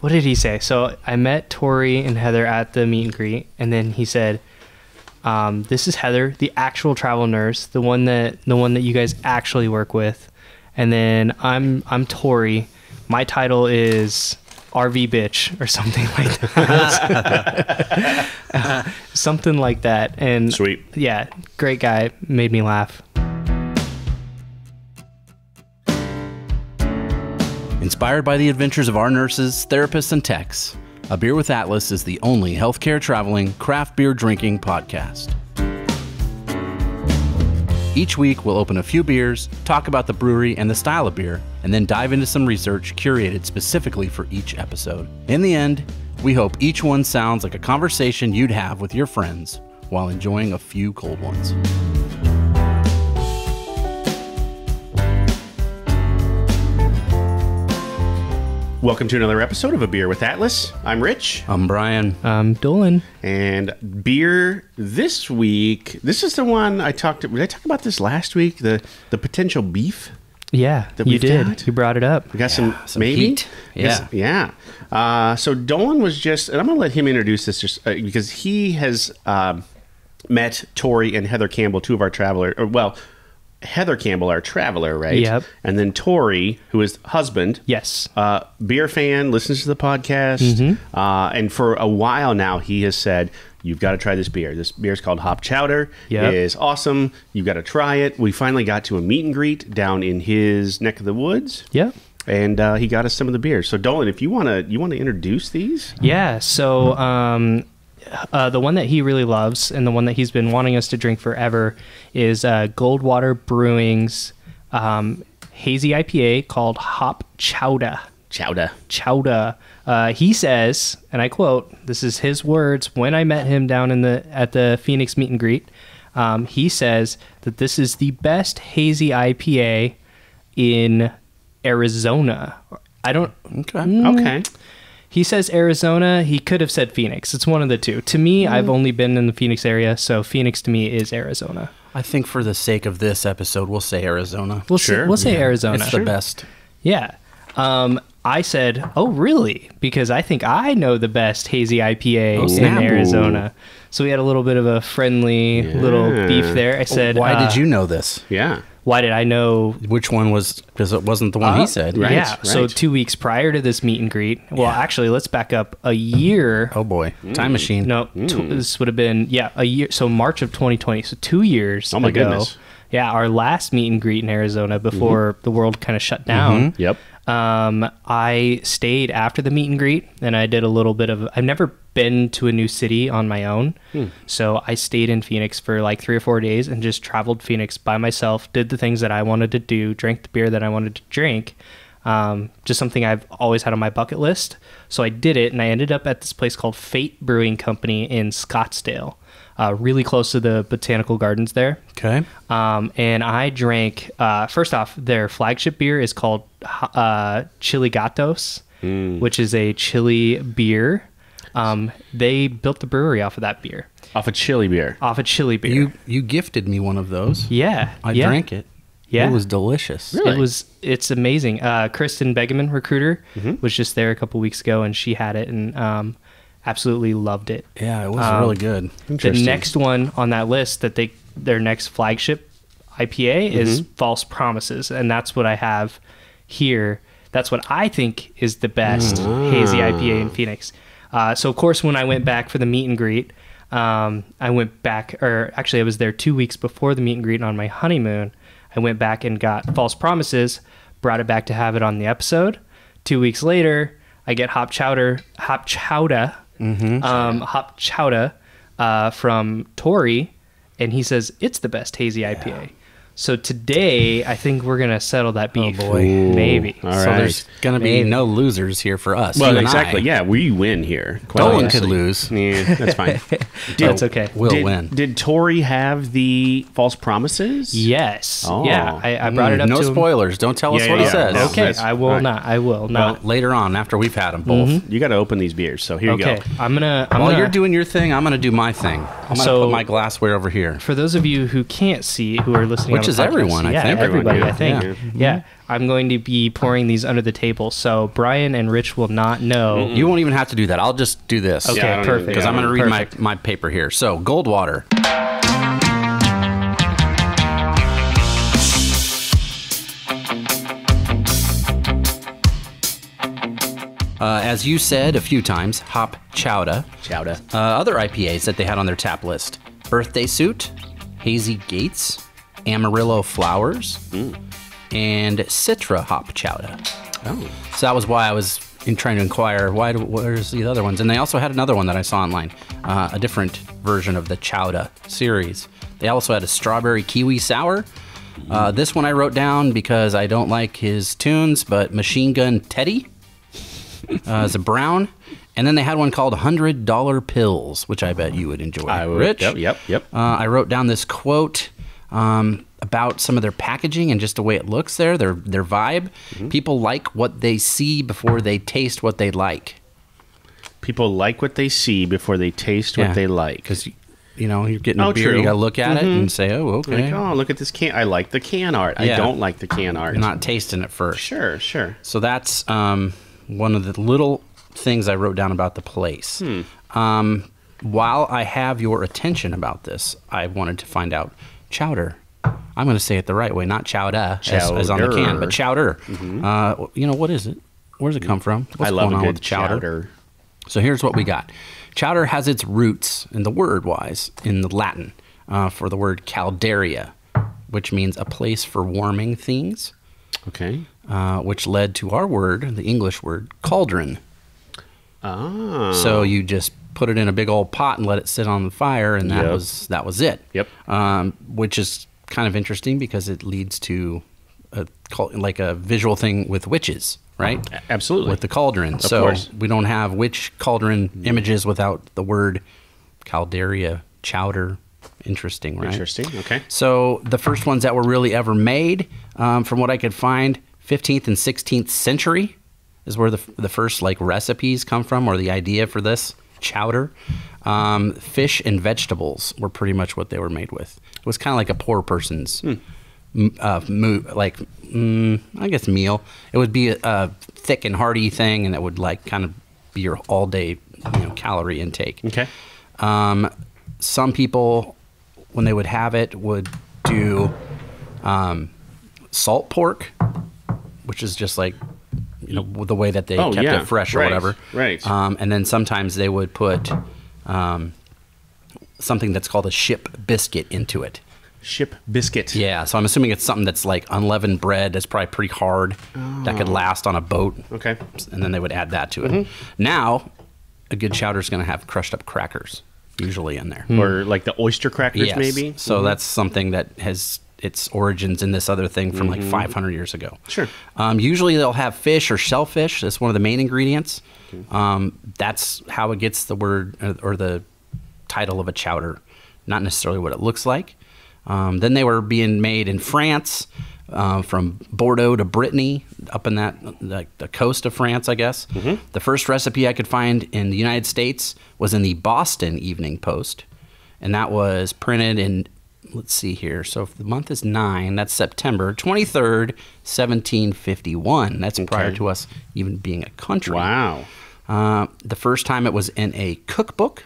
what did he say? So I met Tory and Heather at the meet and greet, and then he said, "This is Heather, the actual travel nurse, the one that you guys actually work with, and then I'm Tory. My title is RV bitch or something like that." Something like that. And sweet. Yeah, great guy, made me laugh. Inspired by the adventures of our nurses, therapists, and techs, A Beer with Atlas is the only healthcare traveling, craft beer drinking podcast. Each week, we'll open a few beers, talk about the brewery and the style of beer, and then dive into some research curated specifically for each episode. In the end, we hope each one sounds like a conversation you'd have with your friends while enjoying a few cold ones. Welcome to another episode of A Beer with Atlas. I'm Rich. I'm Brian. I'm Dolan. And beer this week, this is the one did I talk about this last week? The potential beef? Yeah, you did. You brought it up. We got some maybe? Heat. Yeah. Yeah. So Dolan was just, and I'm going to let him introduce this just, because he has met Tory and Heather Campbell, two of our travelers, Heather Campbell, our traveler, right? Yep. And then Tory, who is husband. Yes. Beer fan, listens to the podcast. Mm-hmm. And for a while now, he has said, you've got to try this beer. This beer is called Chowder. Yep. It is awesome. You've got to try it. We finally got to a meet and greet down in his neck of the woods. Yep. And he got us some of the beers. So Dolan, if you want to introduce these? Yeah. So the one that he really loves and the one that he's been wanting us to drink forever is Goldwater Brewing's Hazy IPA called Chowda. Chowda. He says, and I quote, this is his words when I met him down at the Phoenix meet and greet. He says that this is the best Hazy IPA in Arizona. I don't... Okay. He says Arizona. He could have said Phoenix. It's one of the two. To me, I've only been in the Phoenix area, so Phoenix to me is Arizona. I think for the sake of this episode, we'll say Arizona. We'll say Arizona. It's the best. Yeah. I said, oh, really? Because I think I know the best Hazy IPA in Arizona. So we had a little bit of a friendly little beef there. I said, why did you know this? Yeah. Why did I know? Which one was, because it wasn't the one he said. Right. Yeah. So 2 weeks prior to this meet and greet, actually, let's back up a year. Oh, boy. Time machine. No, this would have been, a year. So March of 2020. So 2 years Oh, my ago. goodness. Yeah, our last meet and greet in Arizona before the world kind of shut down. Mm-hmm. Yep. I stayed after the meet and greet, and I did a little bit of... I've never been to a new city on my own, so I stayed in Phoenix for like 3 or 4 days and just traveled Phoenix by myself, did the things that I wanted to do, drank the beer that I wanted to drink, just something I've always had on my bucket list. So I did it, and I ended up at this place called Fate Brewing Company in Scottsdale, really close to the botanical gardens there. Okay. And I drank, first off, their flagship beer is called Chili Gatos, which is a chili beer. They built the brewery off of that beer. Off a chili beer. Off a chili beer. You gifted me one of those. Yeah. I drank it. Yeah. It was delicious. Really? It's amazing. Kristen Begeman, recruiter, was just there a couple weeks ago, and she had it and absolutely loved it. Yeah, it was really good. The next one on that list that their next flagship IPA is False Promises, and that's what I have here. That's what I think is the best Hazy IPA in Phoenix. So of course, when I went back for the meet and greet, I went back, or actually I was there 2 weeks before the meet and greet on my honeymoon. I went back and got False Promises, brought it back to have it on the episode. 2 weeks later, I get Chowda from Tory, and he says it's the best Hazy IPA. So today, I think we're going to settle that beef. Oh, boy. Maybe. All So right. there's going to be no losers here for us. Well, you and exactly. I. Yeah, we win here. Dolan could lose. Yeah, that's fine. That's okay. We'll win. Did Tory have the false promises? Yes. Oh. Yeah, I brought it up No to him. spoilers. Don't tell us what he says. No, Okay, that's- I will all right. not. I will not. Well, later on, after we've had them both. You got to open these beers. So here you Okay, go. I'm gonna. While you're doing your thing, I'm going to do my thing. I'm going to So- put my glassware over here. For those of you who can't see, who are listening Which Which is podcast. everyone, I yeah, think. everybody, Everyone, I think. yeah. Yeah. I'm going to be pouring these under the table, so Brian and Rich will not know. You won't even have to do that. I'll just do this. Okay, Yeah, I don't perfect. Because I'm going to read Perfect. my paper here. So, Goldwater. As you said a few times, hop chowda. Chowda. Other IPAs that they had on their tap list: Birthday Suit, Hazy Gates, Amarillo Flowers, and Citra Hop Chowda. Oh. So that was why I was trying to inquire, where's the other ones? And they also had another one that I saw online, a different version of the Chowda series. They also had a Strawberry Kiwi Sour. This one I wrote down because I don't like his tunes, but Machine Gun Teddy is a brown. And then they had one called $100 Pills, which I bet you would enjoy. I would. Rich? Yep. I wrote down this quote about some of their packaging and just the way it looks there, their vibe. People like what they see before they taste what they like. People like what they see before they taste what they like. Because, you're getting a beer, true. you got to look at it and say, oh, okay. Like, oh, look at this can. I like the can art. Yeah. I don't like the can art. You're not tasting it first. Sure. So that's one of the little things I wrote down about the place. While I have your attention about this, I wanted to find out Chowder. I'm going to say it the right way, not Chowda, as on the can, but Chowder. What is it? Where does it come from? What's I love going a on good with Chowder? chowder. So here's what we got. Chowder has its roots, in the word-wise, in the Latin for the word caldaria, which means a place for warming things, Okay. which led to our word, the English word, cauldron. Ah. So you just put it in a big old pot and let it sit on the fire, and that was it. Yep. Which is kind of interesting because it leads to a visual thing with witches, right? Absolutely. With the cauldron. Of So course. we don't have witch cauldron images without the word caldaria, chowder. Interesting, right? Interesting. Okay. So the first ones that were really ever made, from what I could find, 15th and 16th century is where the first recipes come from, or the idea for this chowder. Fish and vegetables were pretty much what they were made with. It was kind of like a poor person's I guess meal. It would be a thick and hearty thing, and it would kind of be your all day calorie intake. Okay. Some people, when they would have it, would do salt pork, which is just the way that they kept it fresh or whatever. Right. And then sometimes they would put something that's called a ship biscuit into it. Ship biscuit. Yeah, so I'm assuming it's something that's like unleavened bread that's probably pretty hard that could last on a boat. Okay. And then they would add that to it. Now, a good chowder is going to have crushed up crackers usually in there. Or like the oyster crackers, Yes. maybe. So that's something that has its origins in this other thing from 500 years ago. Sure. Usually they'll have fish or shellfish. That's one of the main ingredients. That's how it gets the word or the title of a chowder, not necessarily what it looks like. Then they were being made in France, from Bordeaux to Brittany, up in the coast of France, I guess. The first recipe I could find in the United States was in the Boston Evening Post, and that was printed in, let's see here. So if the month is 9, that's September 23rd, 1751. That's prior to us even being a country. Wow. The first time it was in a cookbook,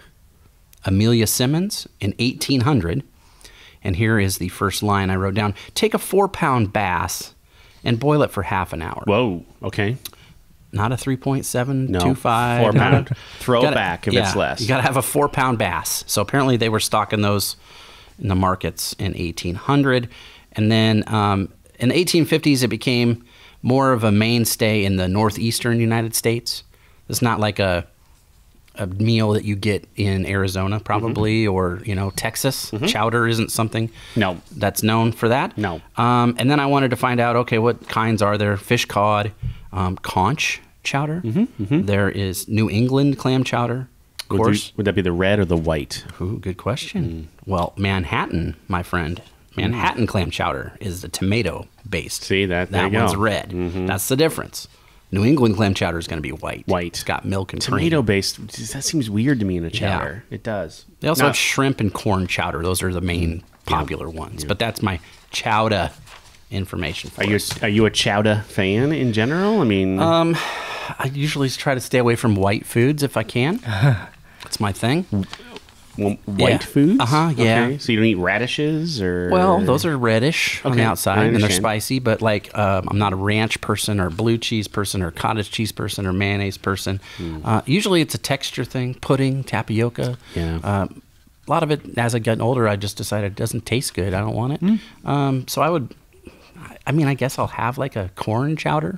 Amelia Simmons, in 1800. And here is the first line I wrote down. Take a 4-pound bass and boil it for half an hour. Whoa. Okay. Not a 3.725. No. 4 pound. Throw it back if it's less. You got to have a 4-pound bass. So apparently they were stocking those in the markets in 1800. And then in the 1850s, it became more of a mainstay in the northeastern United States. It's not like a meal that you get in Arizona probably or Texas. Chowder isn't something that's known for that. No. And then I wanted to find out, okay, what kinds are there? Fish cod, conch chowder. There is New England clam chowder, of course. Would that be the red or the white? Ooh, good question. Well, Manhattan, my friend. Manhattan clam chowder is the tomato based. See, there you one's go. red. That's the difference. New England clam chowder is going to be white. White. It's got milk and cream. Tomato based. That seems weird to me in a chowder. It does. They also have shrimp and corn chowder. Those are the main popular ones. But that's my Chowda information for us. Are you a Chowda fan in general? I mean, I usually try to stay away from white foods if I can. That's my thing. white foods? Yeah. Okay. So you don't eat radishes or? Well, those are reddish on the outside and they're understand. spicy, but like I'm not a ranch person or blue cheese person or cottage cheese person or mayonnaise person. Usually it's a texture thing, pudding, tapioca. Yeah. A lot of it, as I got older, I just decided it doesn't taste good. I don't want it. So I guess I'll have like a corn chowder,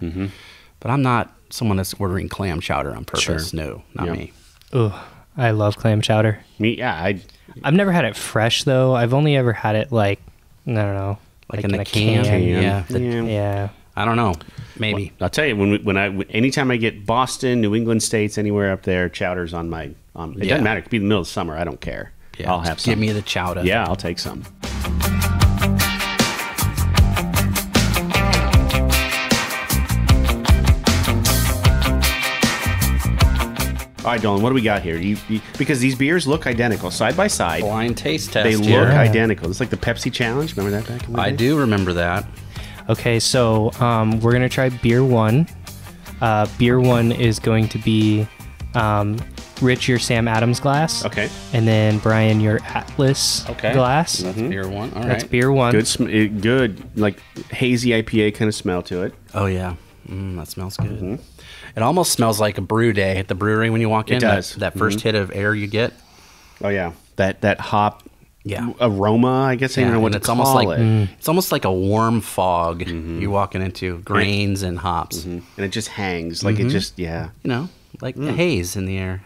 but I'm not someone that's ordering clam chowder on purpose. Sure. No, not me. Ooh, I love clam chowder. Me, yeah. I've never had it fresh though. I've only ever had it like, I don't know, Like in a can. Yeah. Yeah. I don't know. Maybe. I'll tell you, anytime I get Boston, New England states, anywhere up there, chowder's on my. It doesn't matter. It could be the middle of summer. I don't care. Yeah, I'll have just some. give me the chowder. Yeah, I'll take some. All right, Dolan, what do we got here? Because these beers look identical, side by side. Blind taste test. They look here. identical. It's like the Pepsi challenge. Remember that back in the day? I do remember that. Okay, so we're going to try beer one. Beer one is going to be Rich, your Sam Adams glass. Okay. And then Brian, your Atlas glass. That's beer one. All right. That's beer one. Good, like hazy IPA kind of smell to it. Oh, yeah. That smells good. It almost smells like a brew day at the brewery when you walk in. It does. That first hit of air you get. Oh, yeah. That hop Yeah. aroma, I guess I don't know what to call it. It's almost like a warm fog you're walking into, grains and hops. And it just hangs. Like it just, You know, like the haze in the air.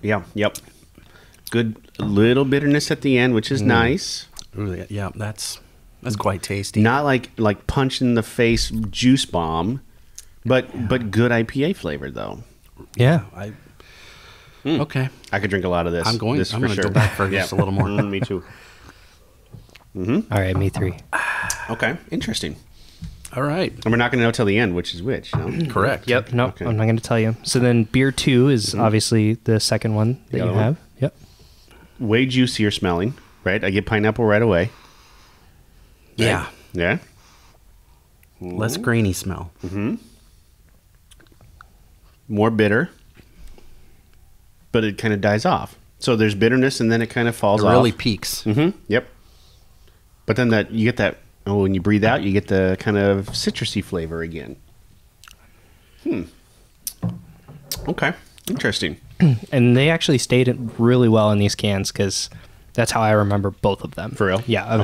Yeah, yep. Good little bitterness at the end, which is nice. Ooh, yeah, that's quite tasty. Not like punch in the face juice bomb, but good IPA flavor though. Yeah. Okay. I could drink a lot of this. I'm going this for to sure. go back for just a little more. Me too. All right, me three. Okay, interesting. All right. And we're not going to know till the end which is which. No? Correct. Yep. Nope. Okay. I'm not going to tell you. So then beer two is obviously the second one that The you other one? have. Yep. Way juicier smelling, right? I get pineapple right away. Yeah. Yeah. Less grainy smell. More bitter, but it kind of dies off. So there's bitterness, and then it kind of falls It off. really peaks. Yep. But then you get that. Oh, when you breathe out, you get the kind of citrusy flavor again. Okay. Interesting. And they actually stayed really well in these cans because that's how I remember both of them. For real? Yeah.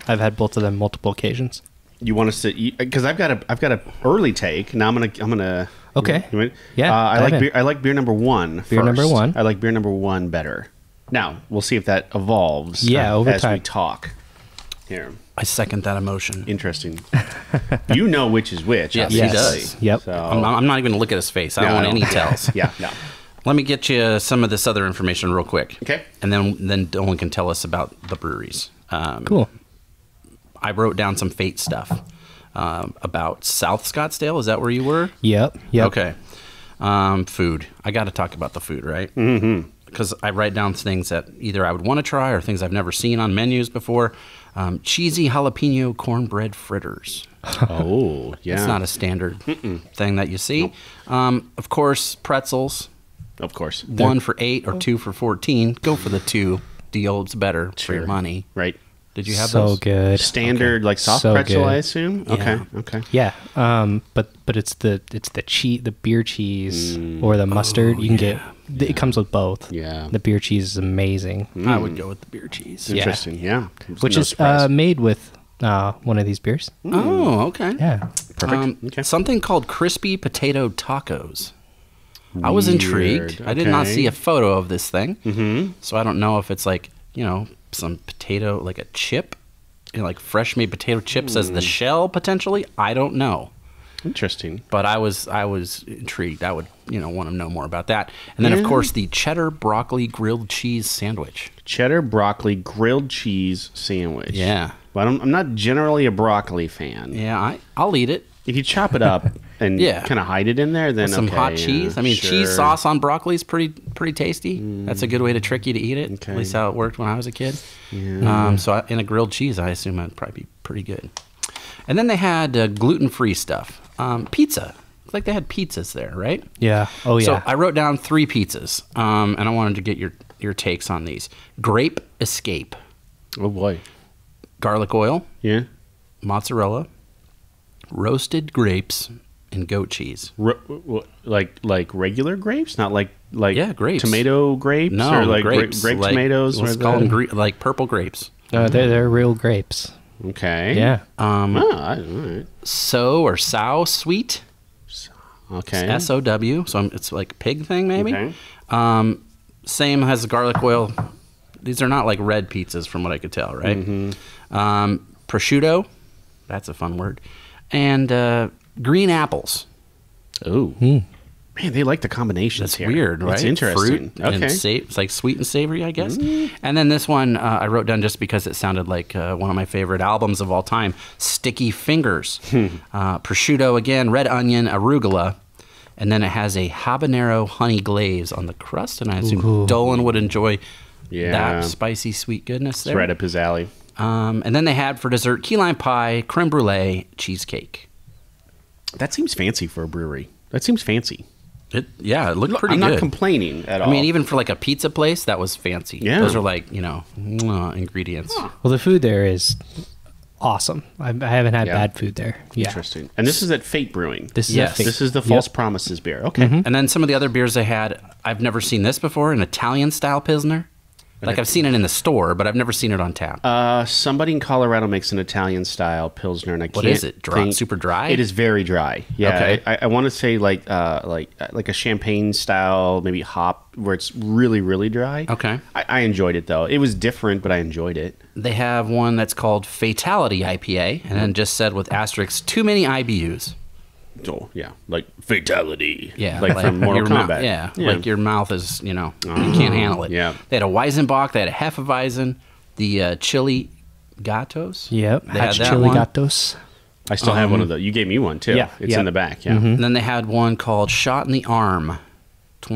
I've had both of them multiple occasions. You want us to? Because I've got a early take. Now I'm gonna. Okay. You want- Yeah, I dive like in. beer. I like beer number one. Beer number first. one. I like beer number one better. Now we'll see if that evolves. Yeah, over as we time. talk. Here. I second that emotion. Interesting. You know which is which. Yes, he obviously. does. Yep. So, I'm not even going to look at his face. I don't want any tells. Yeah. No. Let me get you some of this other information real quick. Okay. And then Dolan can tell us about the breweries. Cool. I wrote down some Fate stuff about South Scottsdale. Is that where you were? Yep. Okay. Food. I got to talk about the food, right? Mm-hmm. Because I write down things that either I would want to try or things I've never seen on menus before. Cheesy jalapeno cornbread fritters. Oh, yeah. It's not a standard thing that you see. Of course, pretzels. Of course. 1 for $8 or 2 for $14. Go for the 2. The old's better for your money. Right. Did you have So those? good. Standard like soft So pretzel, good. I assume. Yeah. Okay. Yeah. But it's the cheese, the beer cheese or the mustard. You can get. It comes with both. Yeah. The beer cheese is amazing. I would go with the beer cheese. Interesting. Yeah. Which No is surprise. made with one of these beers. Oh, okay. Yeah. Perfect. Okay. Something called crispy potato tacos. I was intrigued. Weird. I did not Okay. see a photo of this thing. So I don't know if it's like, some potato, like a chip, like fresh made potato chips as the shell potentially. I don't know. Interesting. But I was intrigued. I would, want to know more about that. And then, of course, the cheddar broccoli grilled cheese sandwich. Cheddar broccoli grilled cheese sandwich. Yeah. Well, I'm not generally a broccoli fan. Yeah, I'll eat it. If you chop it up and Yeah. kind of hide it in there, then Some okay, hot cheese. I mean, cheese sure. sauce on broccoli is pretty tasty. That's a good way to trick you to eat it. Okay. At least how it worked when I was a kid. In a grilled cheese, I assume it'd probably be pretty good. And then they had gluten-free stuff. Pizza. It's like they had pizzas there, right? Yeah. Oh, yeah. So I wrote down 3 pizzas, and I wanted to get your takes on these. Grape Escape, Oh boy. garlic oil, Yeah. mozzarella, roasted grapes, and goat cheese. Like regular grapes, not like Yeah, grapes. tomato grapes, No, or like grapes. grape like, tomatoes. Let's or call them the- like purple grapes. No, they're real grapes. Okay. Yeah. All right. Sow sweet. Okay. SOW. So it's like pig thing maybe. Okay. Same has the garlic oil. These are not like red pizzas from what I could tell, right? Prosciutto. That's a fun word. And green apples. Oh. Man, they like the combinations That's here. weird, right? It's interesting. Fruit and it's like sweet and savory, I guess. And then this one I wrote down just because it sounded like one of my favorite albums of all time, Sticky Fingers. Prosciutto again, red onion, arugula. And then it has a habanero honey glaze on the crust. And I assume Dolan would enjoy that spicy sweet goodness there. It's right up his alley. And then they had for dessert key lime pie, creme brulee, cheesecake. That seems fancy for a brewery. That seems fancy. It looked pretty I'm good. not complaining at all. I mean, even for like a pizza place, that was fancy. Yeah. Those are like, ingredients. Well, the food there is awesome. I haven't had bad food there. Yeah. Interesting. And this is at Fate Brewing. This is Yes. at Fate. This is the False Promises beer. Okay. And then some of the other beers they had, I've never seen this before, an Italian-style Pilsner. Like, I've seen it in the store, but I've never seen it on tap. Somebody in Colorado makes an Italian-style Pilsner, and I can't What is it? think- Super dry? It is very dry. Yeah. Okay. I want to say like a champagne-style, maybe hop, where it's really, really dry. Okay. I enjoyed it, though. It was different, but I enjoyed it. They have one that's called Fatality IPA, and then just said with asterisks, too many IBUs. Oh, yeah. Like Fatality. Yeah. Like from Mortal your mouth- Kombat. like your mouth is, you can't handle it. yeah. They had a Weizenbach, they had a Hefeweizen, the Chili Gatos. Yep. They had Hatch that chili one. gatos. I still have one of those. You gave me one, too. Yeah, It's yeah. in the back, yeah. And then they had one called Shot in the Arm,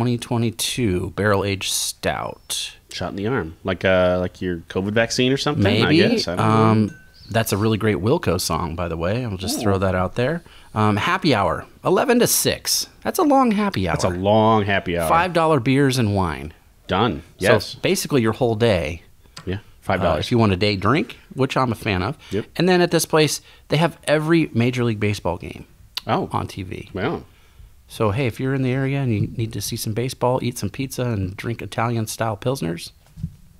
2022 Barrel Aged Stout. Shot in the arm. Like your COVID vaccine or something, Maybe. I guess. I don't know. That's a really great Wilco song, by the way. I'll just throw that out there. Happy hour, 11 to 6. That's a long happy hour. It's a long happy hour. $5 beers and wine. Done. Yes. So basically your whole day. Yeah. $5. If you want a day drink, which I'm a fan of. Yep. And then at this place, they have every Major League Baseball game Oh. on TV. Well. So, hey, if you're in the area and you need to see some baseball, eat some pizza, and drink Italian-style Pilsners,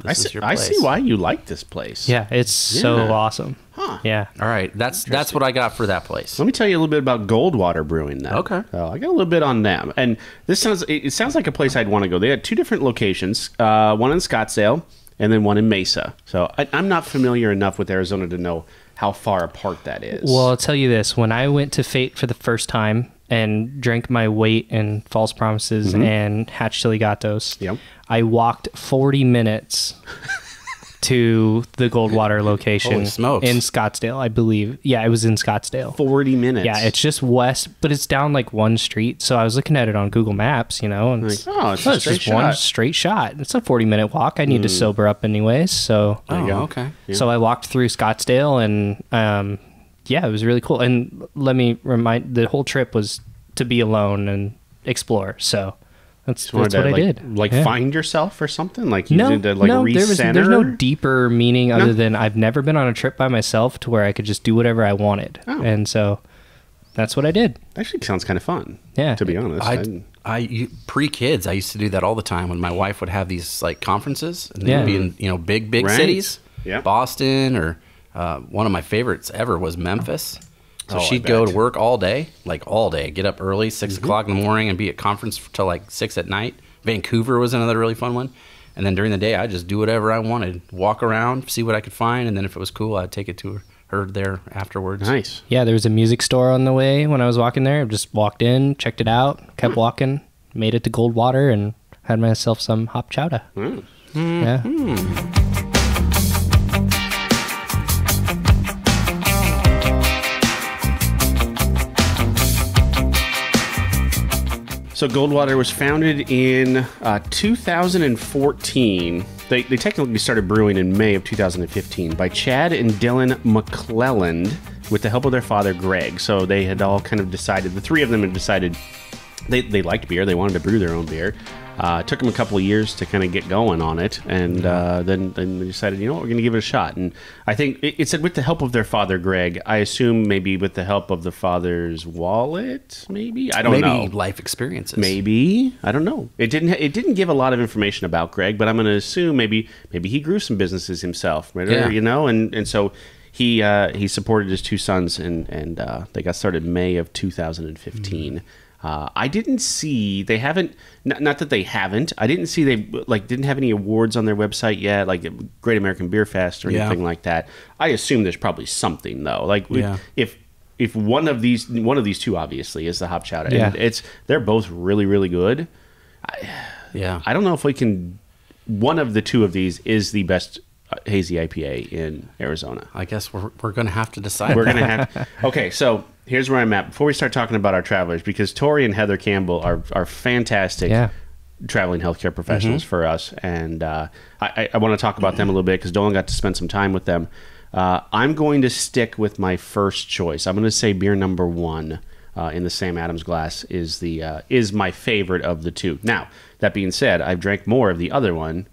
this is your I place. see why you like this place. Yeah, it's so Yeah. awesome. Huh. Yeah. All right, that's what I got for that place. Let me tell you a little bit about Goldwater Brewing then. Okay. I got a little bit on them. And it sounds like a place I'd want to go. They had 2 different locations, one in Scottsdale and then one in Mesa. So I'm not familiar enough with Arizona to know how far apart that is. Well, I'll tell you this. When I went to Fate for the first time and drank my weight in False Promises and Hatch Chili Gatos, Yep. I walked 40 minutes to the Goldwater location Holy smokes. in Scottsdale, I believe. Yeah, it was in Scottsdale. 40 minutes. Yeah, it's just west, but it's down like one street. So I was looking at it on Google Maps, and it's, Like, oh, it's a straight just one shot. straight shot. It's a 40-minute walk. I need to sober up anyways, so Oh, you go. okay. so I walked through Scottsdale, and yeah, it was really cool. And let me remind, the whole trip was to be alone and explore. So that's what I did. Like Yeah. find yourself or something? Like you No, did to like no, recenter? there's no deeper meaning other No? than I've never been on a trip by myself to where I could just do whatever I wanted. Oh. And so that's what I did. Actually sounds kind of fun. Yeah. To be honest. Pre-kids, I used to do that all the time when my wife would have these like conferences, and they Yeah. would be in big Right. cities, Yeah. Boston, or one of my favorites ever was Memphis. So Oh, I she'd go bet. to work all day, get up early, 6 o'clock in the morning, and be at conference till like 6 at night. Vancouver was another really fun one. And then during the day, I'd just do whatever I wanted, walk around, see what I could find, and then if it was cool, I'd take it to her there afterwards. Nice. Yeah, there was a music store on the way when I was walking there. I just walked in, checked it out, kept walking, made it to Goldwater, and had myself some hop chowda. Mm. Yeah. So Goldwater was founded in 2014. They technically started brewing in May of 2015 by Chad and Dylan McClelland with the help of their father, Greg. So they had all kind of decided, the three of them had decided they liked beer. They wanted to brew their own beer. It took them a couple of years to kind of get going on it, and then they decided, you know what, we're going to give it a shot. And I think it said with the help of their father, Greg. I assume maybe with the help of the father's wallet, maybe? I don't know. Maybe life experiences. Maybe. I don't know. It didn't give a lot of information about Greg, but I'm going to assume maybe he grew some businesses himself, right? Yeah. You know, and so he supported his two sons, and they got started May of 2015. I didn't see, they haven't, not that they haven't, I didn't see they didn't have any awards on their website yet, like Great American Beer Fest or anything like that. I assume there's probably something though. If one of these two obviously is the Hop Chowder, and they're both really, really good. I don't know if we can, one of the two of these is the best Hazy IPA in Arizona. I guess we're going to have to decide. We're going to have. Okay, so here's where I'm at. Before we start talking about our travelers, because Tory and Heather Campbell are fantastic traveling healthcare professionals for us, and I want to talk about them a little bit because Dolan got to spend some time with them. I'm going to stick with my first choice. I'm going to say beer number one in the Sam Adams glass is my favorite of the two. Now, that being said, I've drank more of the other one,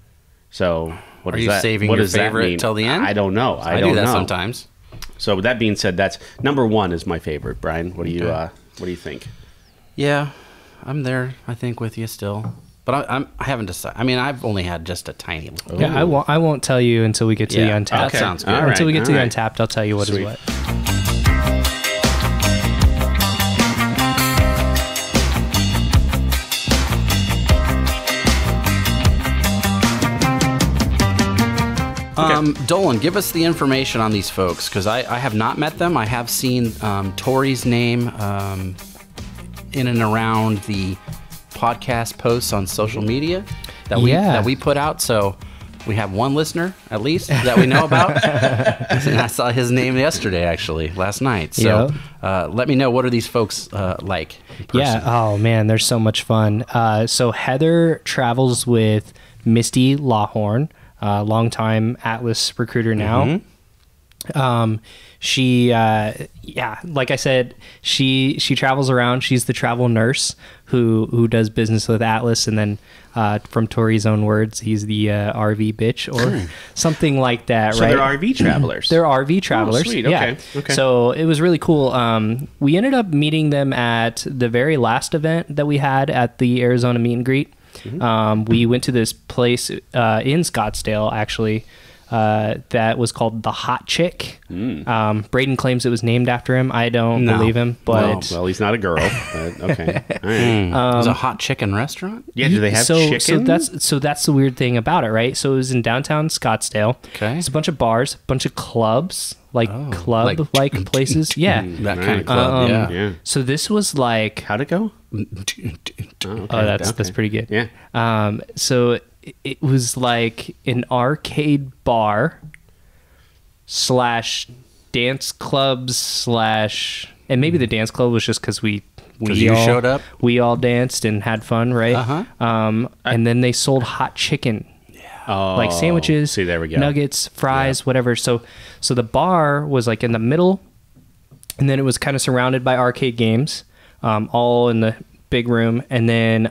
so. Are you saving your favorite till the end? I don't know. I don't do that know. sometimes. So with that being said, that's number one is my favorite. Brian, what do you think? Yeah, I'm there. I think with you still, but I haven't decided. I mean, I've only had just a tiny little. Yeah, I won't tell you until we get to the Untapped. That sounds good. Until we get to the Untapped, I'll tell you what is what. Dolan, give us the information on these folks, because I have not met them. I have seen Tory's name in and around the podcast posts on social media that we put out. So we have one listener, at least, that we know about. And I saw his name last night. So let me know, what are these folks like in person? Yeah, oh man, they're so much fun. So Heather travels with Misty Lawhorn, longtime Atlas recruiter now. She like I said, she travels around. She's the travel nurse who does business with Atlas, and then from Tory's own words, he's the RV bitch or something like that. So right? they're RV travelers. They're RV travelers. Oh, sweet. Yeah. Okay. So it was really cool. We ended up meeting them at the very last event that we had at the Arizona meet and greet. We went to this place in Scottsdale, actually, that was called the Hot Chick. Braden claims it was named after him. I don't believe him, but well, he's not a girl. But okay, all right. It was a hot chicken restaurant. Yeah, do they have chicken? So that's the weird thing about it, right? So it was in downtown Scottsdale. Okay, it's a bunch of bars, a bunch of clubs, club-like places. Yeah, that kind of club. Yeah. So this was like, how'd it go? That's pretty good. Yeah. So it was like an arcade bar / dance clubs / and maybe the dance club was just because we all showed up. We all danced and had fun, right? And then they sold hot chicken. Like sandwiches, see, there we go. Nuggets, fries, whatever. So the bar was like in the middle, and then it was kind of surrounded by arcade games, all in the big room. And then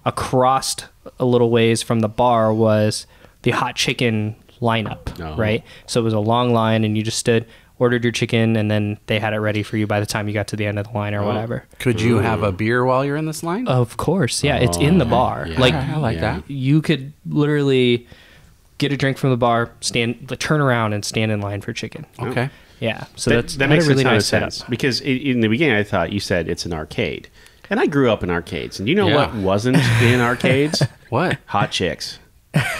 across a little ways from the bar was the hot chicken lineup, right? So it was a long line, and you just stood, ordered your chicken, and then they had it ready for you by the time you got to the end of the line or whatever. Could you have a beer while you're in this line? Of course, yeah. It's in the bar. Yeah. I like that. You could literally get a drink from the bar, turn around, and stand in line for chicken. Okay. Yeah. So that makes a really a ton nice of sense setup. because in the beginning I thought you said it's an arcade, and I grew up in arcades, and you know what wasn't in arcades? What? Hot chicks.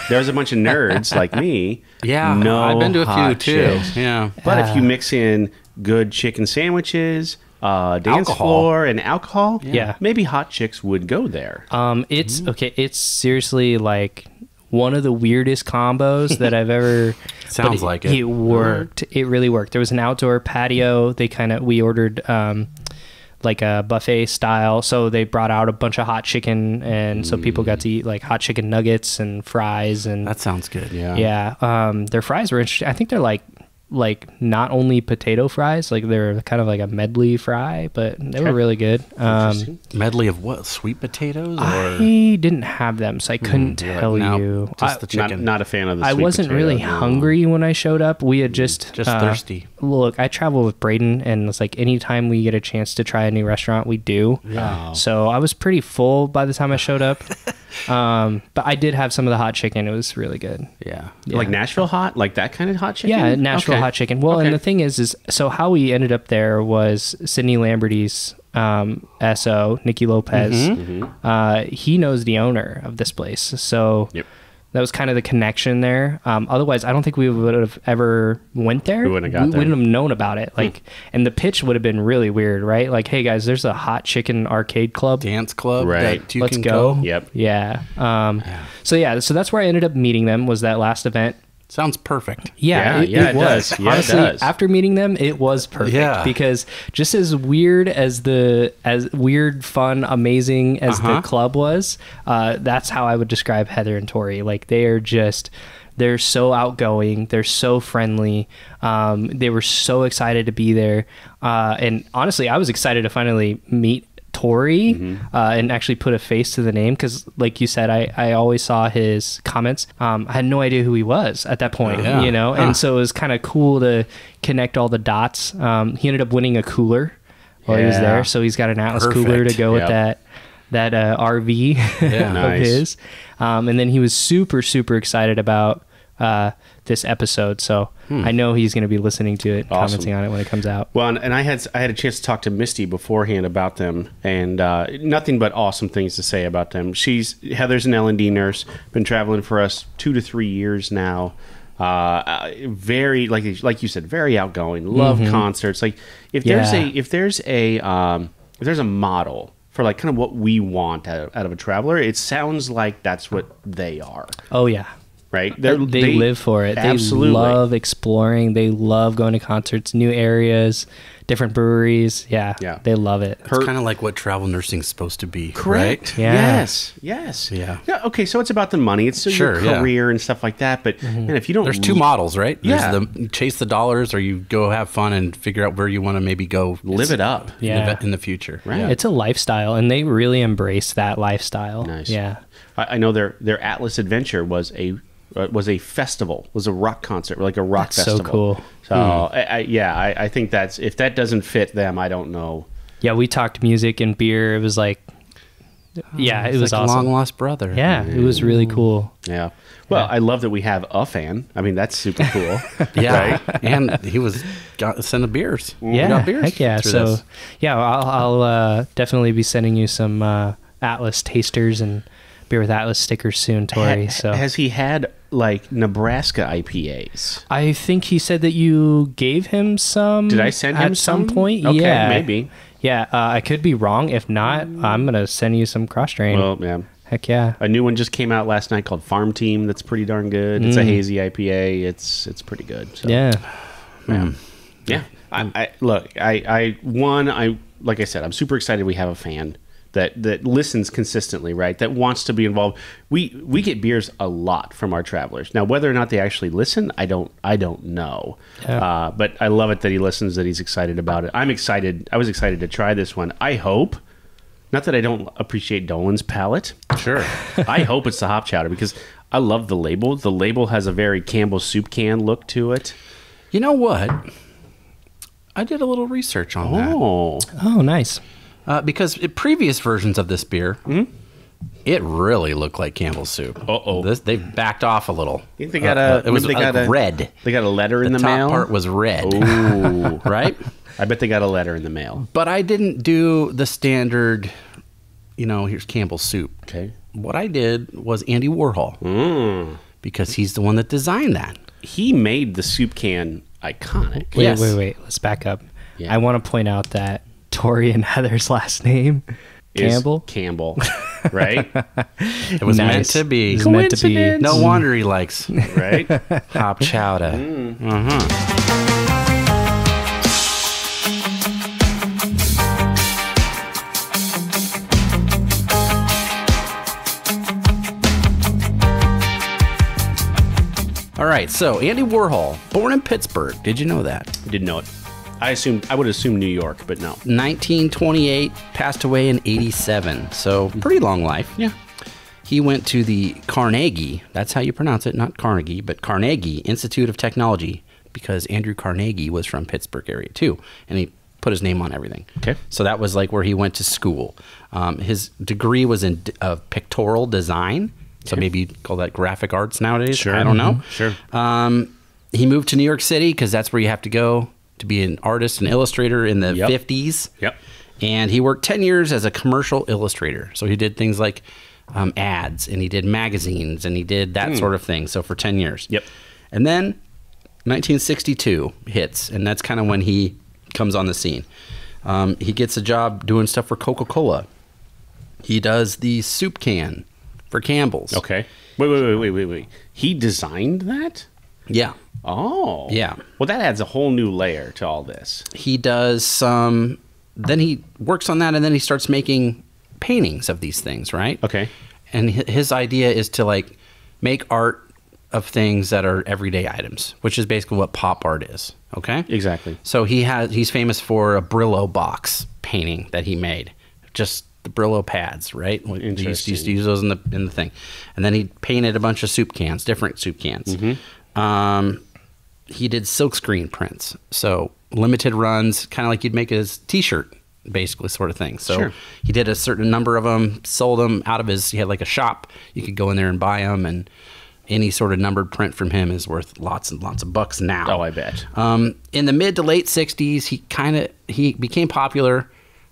There was a bunch of nerds like me. Yeah, no, I've been to a few hot too. chicks. Yeah, but if you mix in good chicken sandwiches, dance floor, and alcohol, maybe hot chicks would go there. It's okay. It's seriously like one of the weirdest combos that I've ever. Sounds like it. It worked. It really worked. There was an outdoor patio. We ordered like a buffet style. So they brought out a bunch of hot chicken, and so people got to eat like hot chicken nuggets and fries. And That sounds good. yeah, their fries were interesting. I think they're like not only potato fries, like they're kind of like a medley fry, but they were really good. Medley of what? Sweet potatoes? Or? I didn't have them, so I couldn't tell you. Just the chicken. Not a fan of the I sweet wasn't potato, really no. hungry when I showed up. We had just thirsty. Look, I travel with Braden, and it's like anytime we get a chance to try a new restaurant, we do. Yeah. So I was pretty full by the time I showed up. But I did have some of the hot chicken. It was really good. Yeah. Like Nashville hot, like that kind of hot chicken. Yeah, Nashville hot chicken. Well, and the thing is so how we ended up there was Sydney Lamberty's SO, Nikki Lopez. He knows the owner of this place, so that was kind of the connection there. Otherwise, I don't think we would have ever went there. We wouldn't have got there. Wouldn't have known about it. Like, and the pitch would have been really weird, right? Like, hey guys, there's a hot chicken arcade club. Dance club. Right. That you Let's can go. Yep. Yeah. So that's where I ended up meeting them. Was that last event. Sounds perfect. Yeah, it was. does. Yeah, Honestly, it does. after meeting them, it was perfect. Yeah. Because just as weird, fun, amazing as the club was, that's how I would describe Heather and Tory. Like they're so outgoing. They're so friendly. They were so excited to be there. And honestly, I was excited to finally meet Tory and actually put a face to the name, because like you said, I always saw his comments. I had no idea who he was at that point, you know, and so it was kind of cool to connect all the dots. He ended up winning a cooler while he was there, so he's got an Atlas cooler to go with that RV of his. And then he was super excited about this episode, so I know he's going to be listening to it, commenting on it when it comes out. Well, and I had a chance to talk to Misty beforehand about them, and nothing but awesome things to say about them. Heather's an L&D nurse, been traveling for us 2 to 3 years now. Very, like you said, very outgoing. Love concerts. Like if there's a model for like kind of what we want out of a traveler, it sounds like that's what they are. Oh yeah. Right? They live for it. Absolutely. They love exploring. They love going to concerts, new areas, different breweries. Yeah. They love it. It's kind of like what travel nursing is supposed to be. Correct. Right? Yeah. Yes. Yeah. Okay, so it's about the money. It's still your career and stuff like that. But man, if you don't... There's two models, right? Yeah. There's the chase the dollars, or you go have fun and figure out where you want to maybe go. Live it up. In the future. Right. It's a lifestyle, and they really embrace that lifestyle. Nice. Yeah. I know their Atlas Adventure was a festival, was a rock concert, like a rock festival. So cool. So I think that's, if that doesn't fit them, I don't know. Yeah, we talked music and beer. It was like, it was like awesome. a long lost brother. Yeah, it was really cool. Yeah. Well, I love that we have a fan. I mean, that's super cool. Yeah. Right? And he sent the beers. Yeah, got beers heck yeah. through So this. I'll definitely be sending you some Atlas tasters and Beer with Atlas stickers soon, Tory. Has he had like Nebraska IPAs? I think he said that you gave him some. Did I send him at some point? Okay, yeah, maybe. Yeah, I could be wrong. If not, I'm gonna send you some cross strain. Well, yeah. Heck yeah. A new one just came out last night called Farm Team. That's pretty darn good. It's a hazy IPA. It's pretty good. So. Yeah. Yeah. Like I said, I'm super excited we have a fan that listens consistently, right? That wants to be involved. We get beers a lot from our travelers. Now, whether or not they actually listen, I don't know. Yeah. But I love it that he listens, that he's excited about it. I'm excited. I was excited to try this one. I hope, not that I don't appreciate Dolan's palate. Sure. I hope it's the hop chowder, because I love the label. The label has a very Campbell soup can look to it. You know what? I did a little research on that. Oh, nice. Because previous versions of this beer, it really looked like Campbell's soup. They've backed off a little. You think they got it was red. They got a letter in the top mail? Part was red. Ooh. Right? I bet they got a letter in the mail. But I didn't do the standard, here's Campbell's soup. Okay. What I did was Andy Warhol. Because he's the one that designed that. He made the soup can iconic. Wait. Let's back up. Yeah. I want to point out that Tory and Heather's last name, Campbell. Campbell, right? It was meant to be. It was meant to be. Coincidence. No wonder he likes Right? hop chowder. All right, so Andy Warhol, born in Pittsburgh. Did you know that? I didn't know it. I would assume New York, but no. 1928, passed away in 87. So pretty long life. Yeah. He went to the Carnegie, that's how you pronounce it, not Carnegie, but Carnegie Institute of Technology, because Andrew Carnegie was from Pittsburgh area too, and he put his name on everything. Okay. So that was like where he went to school. His degree was in pictorial design, so maybe you'd call that graphic arts nowadays. Sure. I don't know. Sure. He moved to New York City because that's where you have to go to be an artist and illustrator in the 50s. Yep. And he worked 10 years as a commercial illustrator. So he did things like ads, and he did magazines, and he did that sort of thing. So for 10 years. Yep. And then 1962 hits, and that's kind of when he comes on the scene. He gets a job doing stuff for Coca-Cola. He does the soup can for Campbell's. Okay. Wait. He designed that? Yeah. Oh. Yeah. Well, that adds a whole new layer to all this. He does some, then he works on that, and then he starts making paintings of these things, right? Okay. And his idea is to like make art of things that are everyday items, which is basically what pop art is. Okay. Exactly. So he's famous for a Brillo box painting that he made, just the Brillo pads, right? He used to use those in the thing, and then he painted a bunch of soup cans, different soup cans. He did silkscreen prints, so limited runs, kind of like you'd make a T-shirt, basically, sort of thing. So he did a certain number of them, sold them out of his. He had like a shop. You could go in there and buy them, and any sort of numbered print from him is worth lots and lots of bucks now. Oh, I bet. In the mid to late 60s, he became popular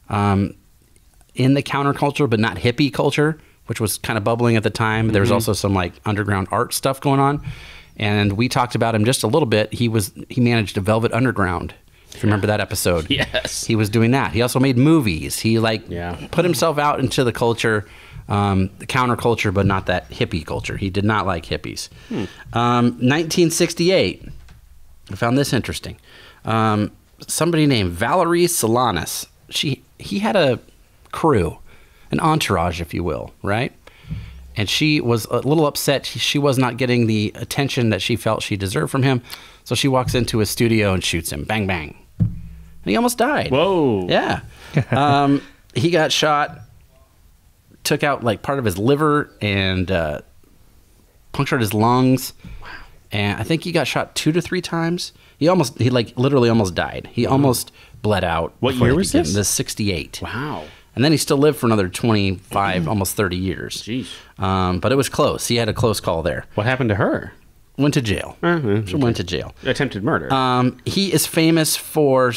in the counterculture, but not hippie culture, which was kind of bubbling at the time. There was also some like underground art stuff going on. And we talked about him just a little bit. He managed a Velvet Underground. If you remember that episode. Yes. He was doing that. He also made movies. He put himself out into the culture, the counterculture, but not that hippie culture. He did not like hippies. 1968, I found this interesting. Somebody named Valerie Solanas. He had a crew, an entourage, if you will, right? And she was a little upset. She was not getting the attention that she felt she deserved from him. So she walks into his studio and shoots him. Bang, bang. And he almost died. Whoa. Yeah. He got shot, took out like part of his liver, and punctured his lungs. Wow. And I think he got shot 2 to 3 times. He literally almost died. He almost bled out. What year was this? This 68. Wow. And then he still lived for another 25, almost 30 years. Jeez. But it was close. He had a close call there. What happened to her? Went to jail. She went to jail. Attempted murder. He is famous for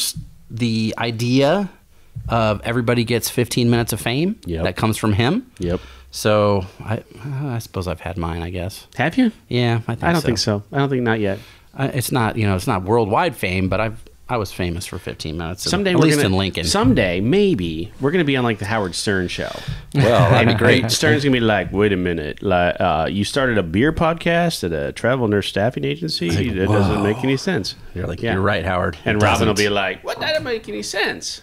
the idea of everybody gets 15 minutes of fame. Yep. That comes from him. Yep. So I suppose I've had mine, I guess. Have you? Yeah, I don't think so. I don't think not yet. It's not worldwide fame, but I was famous for 15 minutes. Someday, at least in Lincoln. Someday, maybe we're gonna be on like the Howard Stern show. Well, that'd be great. Stern's gonna be like, "Wait a minute, like, you started a beer podcast at a travel nurse staffing agency? That doesn't make any sense." You're like, You're right, Howard. And Robin will be like, "What? That doesn't make any sense."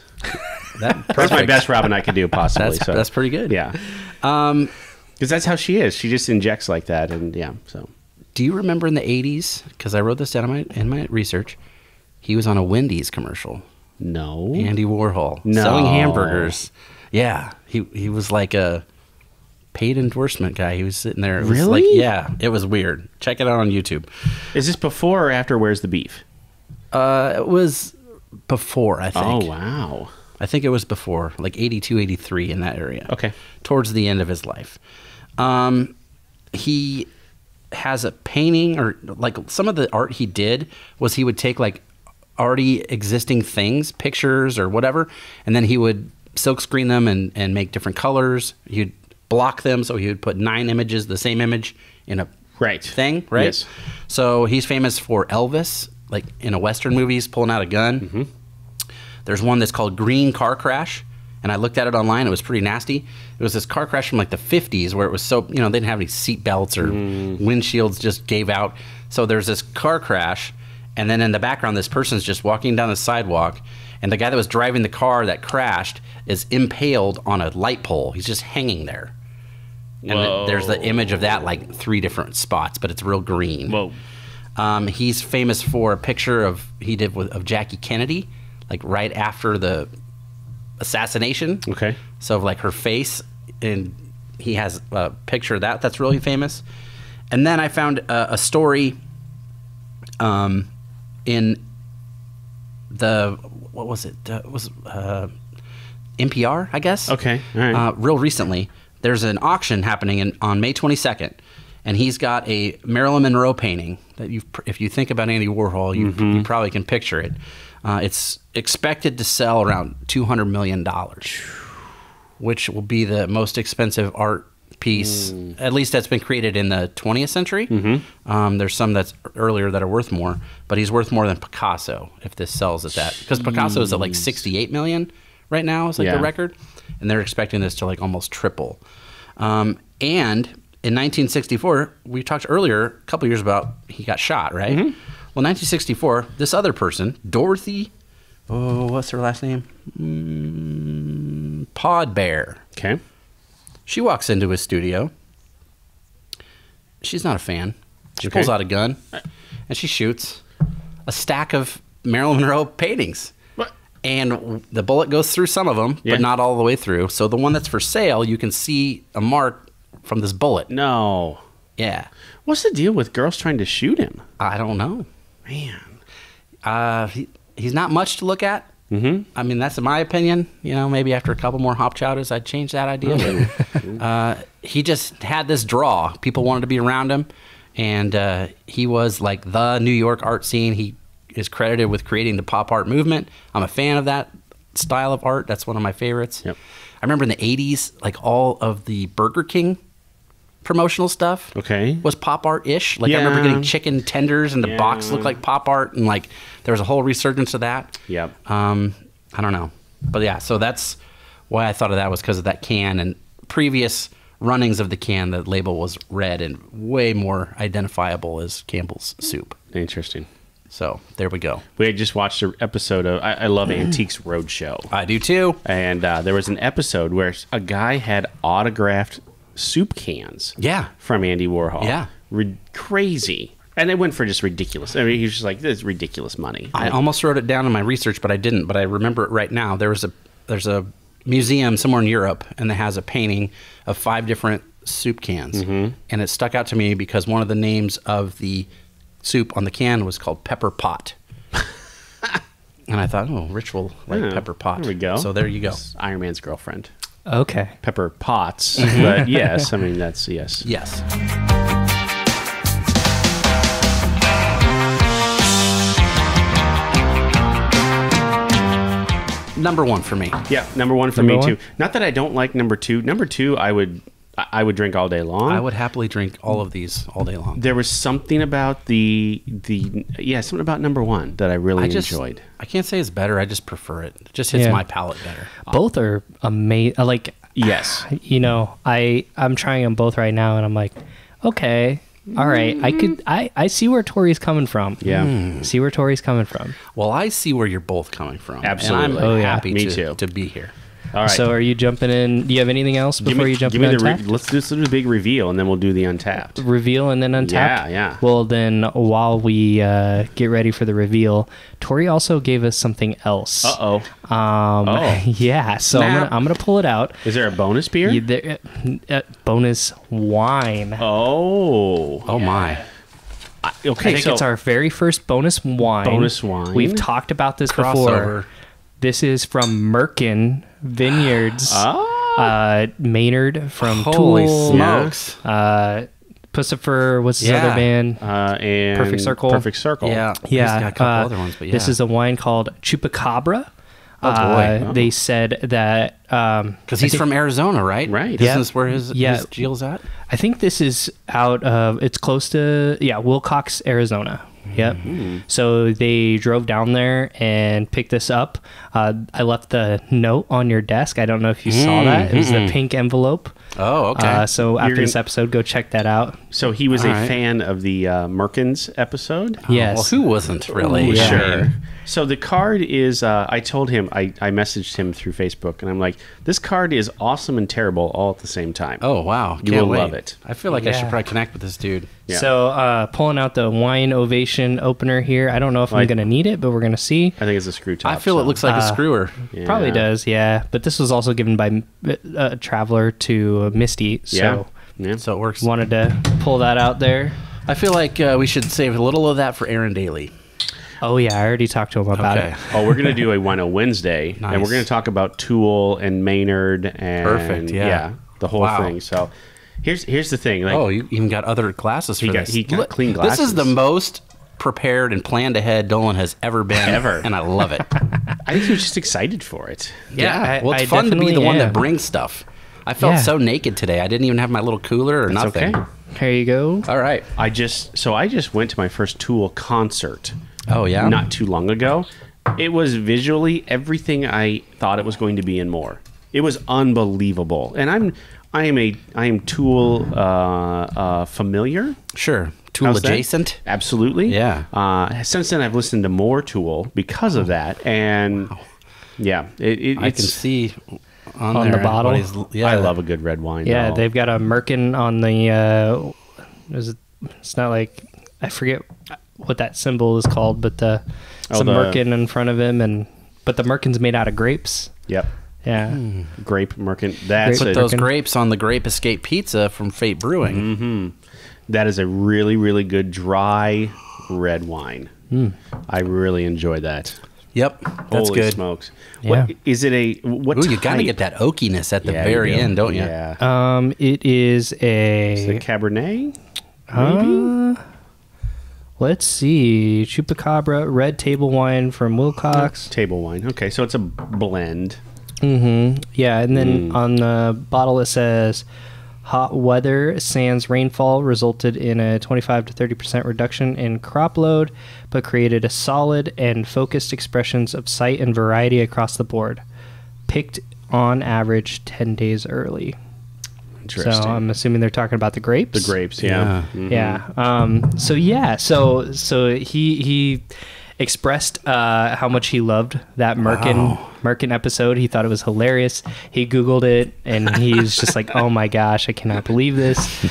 That's my best Robin I could do, possibly. That's pretty good. Yeah, because that's how she is. She just injects like that, and yeah. So, do you remember in the 80s? Because I wrote this down in my research. He was on a Wendy's commercial. No. Andy Warhol. No. Selling hamburgers. Yeah. He was like a paid endorsement guy. He was sitting there. It was really? Yeah. It was weird. Check it out on YouTube. Is this before or after Where's the Beef? It was before, I think. Oh, wow. I think it was before, like 82, 83 in that area. Okay. Towards the end of his life. He has a painting, or like some of the art he did was he would take like already existing things, pictures or whatever, and then he would silk screen them and make different colors. He'd block them, so he would put 9 images, the same image in a thing, right? Yes. So he's famous for Elvis, like in a Western movies, pulling out a gun. Mm-hmm. There's one that's called Green Car Crash, and I looked at it online. It was pretty nasty. It was this car crash from like the 50s where it was so, they didn't have any seat belts or windshields just gave out. So there's this car crash, and then in the background, this person's just walking down the sidewalk, and the guy that was driving the car that crashed is impaled on a light pole. He's just hanging there. And there's the image of that, like 3 different spots, but it's real green. Whoa. He's famous for a picture he did of Jackie Kennedy, like right after the assassination. Okay. So like her face, and he has a picture of that. That's really famous. And then I found a story in the, what was it? NPR, I guess. Okay. All right. Real recently, there's an auction happening on May 22nd, and he's got a Marilyn Monroe painting that if you think about Andy Warhol, you probably can picture it. It's expected to sell around $200 million, which will be the most expensive art piece, at least that's been created in the 20th century. There's some that's earlier that are worth more, but he's worth more than Picasso if this sells at that, because Picasso is at like 68 million right now is like the record, and they're expecting this to like almost triple. And in 1964, we talked earlier a couple years about he got shot, right? Well, 1964, this other person, Dorothy, what's her last name? Podbear. Okay. She walks into his studio. She's not a fan. She pulls out a gun, and she shoots a stack of Marilyn Monroe paintings. What? And the bullet goes through some of them, but not all the way through. So the one that's for sale, you can see a mark from this bullet. No. Yeah. What's the deal with girls trying to shoot him? I don't know. Man. He's not much to look at. I mean, that's my opinion. You know, maybe after a couple more hop chowders, I'd change that idea. But, he just had this draw. People wanted to be around him, and he was like the New York art scene. He is credited with creating the pop art movement. I'm a fan of that style of art. That's one of my favorites. Yep. I remember in the 80s, like all of the Burger King promotional stuff was pop art-ish. Like I remember getting chicken tenders, and the box looked like pop art, and like there was a whole resurgence of that. Yep. I don't know, but yeah, so that's why I thought of that, was because of that can, and previous runnings of the can, the label was red and way more identifiable as Campbell's soup. Interesting. So there we go. We had just watched an episode of I love Antiques Roadshow. I do too. And there was an episode where a guy had autographed soup cans from Andy Warhol. Yeah. Crazy. And they went for just ridiculous. I mean, he was just like, this is ridiculous money. I almost wrote it down in my research, but I didn't. But I remember it right now. There's a museum somewhere in Europe, and it has a painting of 5 different soup cans. And it stuck out to me because one of the names of the soup on the can was called Pepper Pot. And I thought, oh, Rich will like Pepper Pot. There we go. So there you go. It's Iron Man's girlfriend. Okay. Pepper Potts. But yes, I mean, that's yes. Yes. Number 1 for me. Yeah, number 1 for me too. Not that I don't like number 2. Number 2, I would drink all day long. I would happily drink all of these all day long. There was something about something about number 1 that I really enjoyed. I can't say it's better. I just prefer it. It just hits my palate better. Both are amazing. Like, yes, you know, I'm trying them both right now, and I'm like, okay, all right, I see where Tory's coming from. Yeah, see where Tory's coming from. Well, I see where you're both coming from. Absolutely. And I'm happy Me too. to be here. All right. So are you jumping in? Do you have anything else before you jump in? Let's do the big reveal, and then we'll do the Untapped. Reveal and then Untapped? Yeah. Well, then while we get ready for the reveal, Tory also gave us something else. Uh-oh. Yeah, so I'm gonna pull it out. Is there a bonus beer? Bonus wine. Oh my. Okay, I think it's our very first bonus wine. Bonus wine. We've talked about this before. This is from Merkin Vineyards, Maynard from Holy Tool. smokes. Pussifer, what's his other band? And Perfect Circle. Perfect Circle. Yeah. He's got a couple other ones, but yeah. This is a wine called Chupacabra. Oh, boy. They said that... Because he's from Arizona, right? Right. Isn't this where his deal's at? I think this is out of... It's close to... Yeah, Wilcox, Arizona. Yep. So they drove down there and picked this up. I left the note on your desk. I don't know if you saw that. It was a pink envelope. Oh, okay. So after this episode, go check that out. So he was a fan of the Merkins episode? Yes. Well, who wasn't really? Ooh, Yeah. Sure. So the card is, I told him, I messaged him through Facebook, and I'm like, this card is awesome and terrible all at the same time. Oh, wow. You Can't will wait. love it. I feel like I should Yeah. probably connect with this dude. Yeah. So pulling out the Wine Ovation opener here. I don't know if I'm going to need it, but we're going to see. I think it's a screw top. I feel it looks like a screwer. Yeah. Probably does, yeah. But this was also given by a traveler to Misty, so Yeah. So it works. wanted to pull that out there. I feel like we should save a little of that for Aaron Daly. Oh, yeah, I already talked to him about Okay. it. Oh, we're going to do a Wino Wednesday, and we're Nice. going to talk about Tool and Maynard and Perfect, yeah. the whole Wow. thing. So here's the thing. Like, Oh, you even got other glasses for this. he got Look, clean This is glasses. the most prepared and planned ahead Dolan has ever been. Ever. And I love it. I think he was just excited for it. Yeah, Well, it's I fun to be definitely the one am. that brings stuff. I felt Yeah. so naked today. I didn't even have my little cooler or It's nothing. okay. Here you go. All right. I just went to my first Tool concert Oh, yeah? not too long ago. It was visually everything I thought it was going to be and more. It was unbelievable. And I am Tool familiar. Sure. Tool How's that? adjacent. Absolutely. Yeah. Since then, I've listened to more Tool because of that, and yeah, I can see on On there the bottle. what he's- Yeah. I love a good red wine. Yeah, though. they've got a Merkin on the. It's not like I forget what that symbol is called, but it's a the- Merkin in front of him, but the Merkin's made out of grapes. Yep. Yeah, Grape Merkin. That's Put a, those Merkin. grapes on the Grape Escape pizza from Fate Brewing. that is a really, really good dry red wine. I really enjoy that. Yep. That's Holy good. smokes! Yeah. What is it? What? Ooh, you got to type? get that oakiness at the Yeah, very you do. end, don't you? Yeah. it is Is it a. Cabernet? Maybe. Let's see, Chupacabra red table wine from Wilcox. Table wine. Okay, so it's a blend. Yeah, and then on the bottle it says hot weather sans rainfall resulted in a 25 to 30% reduction in crop load, but created a solid and focused expressions of sight and variety across the board. Picked on average 10 days early. So Interesting. I'm assuming they're talking about the grapes. The grapes. Yeah. Yeah. So he expressed how much he loved that Merkin episode. He thought it was hilarious. He Googled it and he's just like, oh my gosh, I cannot believe this.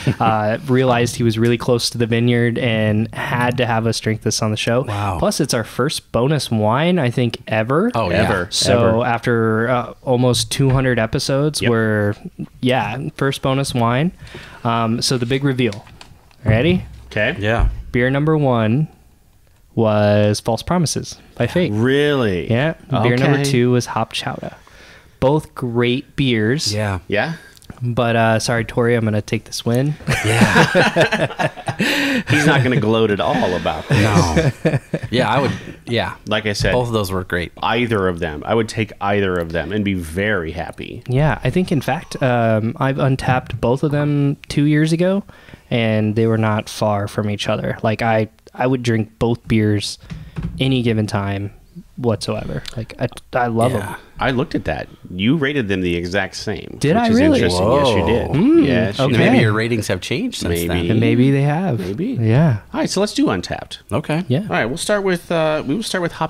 Realized he was really close to the vineyard and had to have us drink this on the show. Wow. Plus, it's our first bonus wine, I think, ever. Oh, yeah. Ever. So after almost 200 episodes, Yep. first bonus wine. So the big reveal. Ready? Okay. Yeah. Beer number 1 was False Promises by Fate. Really? Yeah. Beer Okay. number 2 was Hop Chowda. Both great beers. Yeah. Yeah. But sorry, Tory, I'm going to take this win. He's not going to gloat at all about this. No. Yeah, I would. Yeah. Like I said, Both of those were great. either of them. I would take either of them and be very happy. Yeah, I think, in fact, I've untapped both of them 2 years ago, and they were not far from each other. Like, I would drink both beers any given time whatsoever. Like, I love Yeah. them. I looked at that. You rated them the exact same. Did which I is really? Interesting. Yes, you did. Yes, you okay. did. Maybe your ratings have changed since Maybe. then. And maybe they have. Maybe. Yeah. All right, so let's do Untapped. Okay. Yeah. All right, we'll start with Hop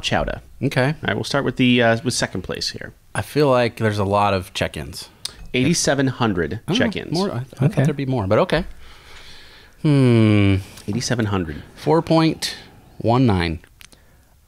Chowda. Okay. All right, we'll start with with second place here. I feel like there's a lot of check-ins. 8,700 Oh, check-ins. More. I Okay. thought there'd be more, but okay. 8,700. 4.19.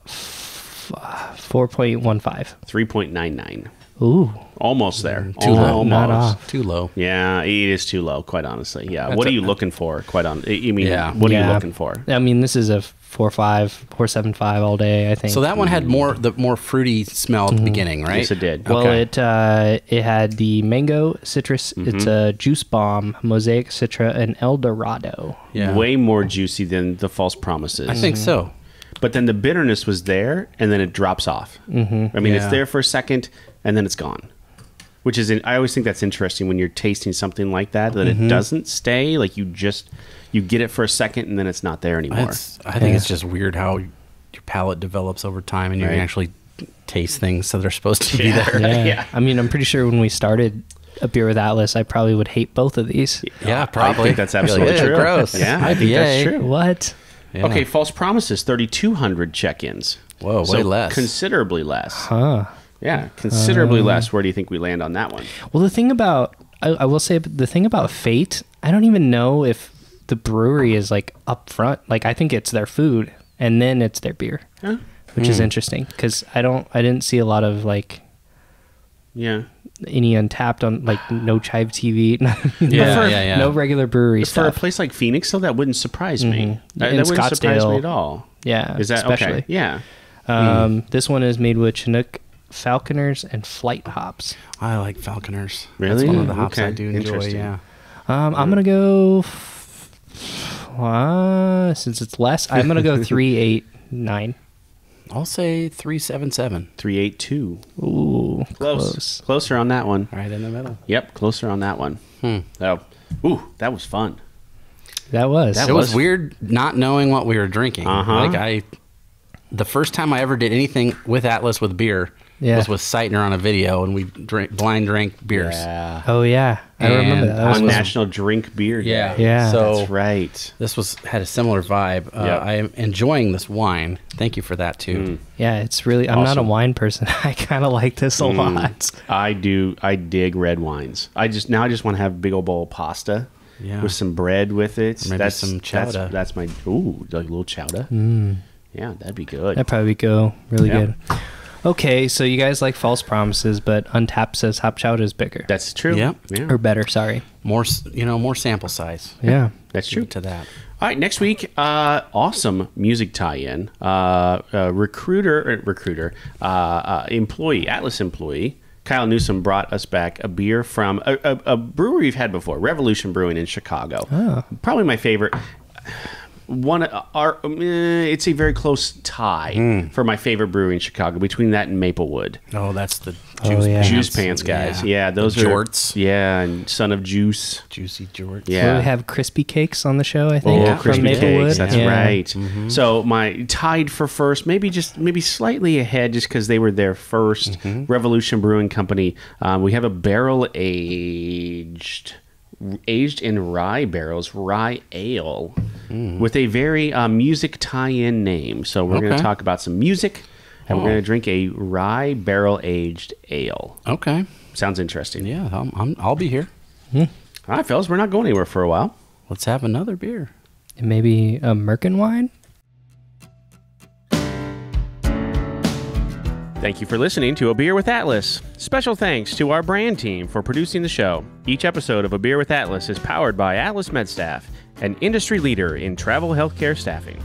4.15. 3.99. Ooh. Almost there. Too low. Almost. Not off. Too low. Yeah, it is too low, quite honestly. Yeah. That's What are a- you looking for, quite on? You mean, Yeah. what are you Yeah. looking for? I mean, this is a 4.5, 4.75 all day, I think. So that one had the more fruity smell at the beginning, right? Yes, it did. Well, Okay. it had the mango, citrus, it's a juice bomb, mosaic citra, and Eldorado. Yeah. Way more juicy than the False Promises. I think so. But then the bitterness was there, and then it drops off. I mean, it's Yeah. there for a second, and then it's gone. Which is, I always think that's interesting when you're tasting something like that it doesn't stay. Like you get it for a second and then it's not there anymore. I think it's just weird how your palate develops over time and you can actually taste things that are supposed to be there. Yeah. I mean, I'm pretty sure when we started A Beer with Atlas, I probably would hate both of these. Yeah, probably. I think that's absolutely true. Gross. Yeah, I think that's true. What? Yeah. Okay, False Promises, 3,200 check-ins. Whoa, way less. Considerably less. Huh. Yeah, considerably less. Where do you think we land on that one? Well, the thing about, I will say, the thing about Fate, I don't even know if the brewery is like up front. Like, I think it's their food and then it's their beer, which is interesting because I didn't see a lot of like, any Untapped on like no Chive TV. No regular brewery stuff. For a place like Phoenix, though, that wouldn't surprise me. That In wouldn't surprise me Scottsdale. at all. Yeah, Is that especially. okay? Yeah. This one is made with Chinook, Falconers, and Flight hops. I like Falconers. Really? That's one of the hops I Okay. do enjoy, Interesting. yeah. I'm gonna go. Since it's less, I'm gonna go 389. I'll say 377. 382. Ooh, Close. Closer on that one. Right in the middle. Yep, closer on that one. Oh, that was fun. That was. It was weird not knowing what we were drinking. Uh-huh. Like the first time I ever did anything with Atlas with beer was with Seitner on a video, and we blind drank beers. Yeah. Oh yeah, I remember that. That was On National Drink Beer Day. Yeah. So That's right. this had a similar vibe. I am enjoying this wine. Thank you for that too. Yeah, it's really. I'm not a wine person. I kind of like this a lot. I do. I dig red wines. I just want to have a big old bowl of pasta with some bread with it. Maybe some chowda. That's my like a little chowda. Yeah, that'd be good. That'd probably go really good. Okay, so you guys like False Promises, but Untapped says Hop Chowda is bigger. That's true. Yep. Yeah. Or better, sorry. More sample size. Yeah. That's true. To that. All right, next week, awesome music tie-in. Employee, Atlas employee, Kyle Newsom brought us back a beer from a brewery we've had before, Revolution Brewing in Chicago. Oh. Probably my favorite. It's a very close tie for my favorite brewery in Chicago between that and Maplewood. Oh, that's the Juice Pants guys. Yeah, those the are jorts. Yeah, and Son of Juice. Juicy jorts. Yeah, We have crispy cakes on the show, I think. from crispy Maplewood. cakes. That's right. So my tied for first, maybe slightly ahead, just because they were there first. Revolution Brewing Company. We have a barrel aged in rye barrels, rye ale, with a very music tie-in name. So we're going to talk about some music, and we're going to drink a rye barrel aged ale. Okay. Sounds interesting. Yeah, I'll be here. All right, fellas, we're not going anywhere for a while. Let's have another beer. And maybe a Merkin wine? Thank you for listening to A Beer with Atlas. Special thanks to our brand team for producing the show. Each episode of A Beer with Atlas is powered by Atlas MedStaff, an industry leader in travel healthcare staffing.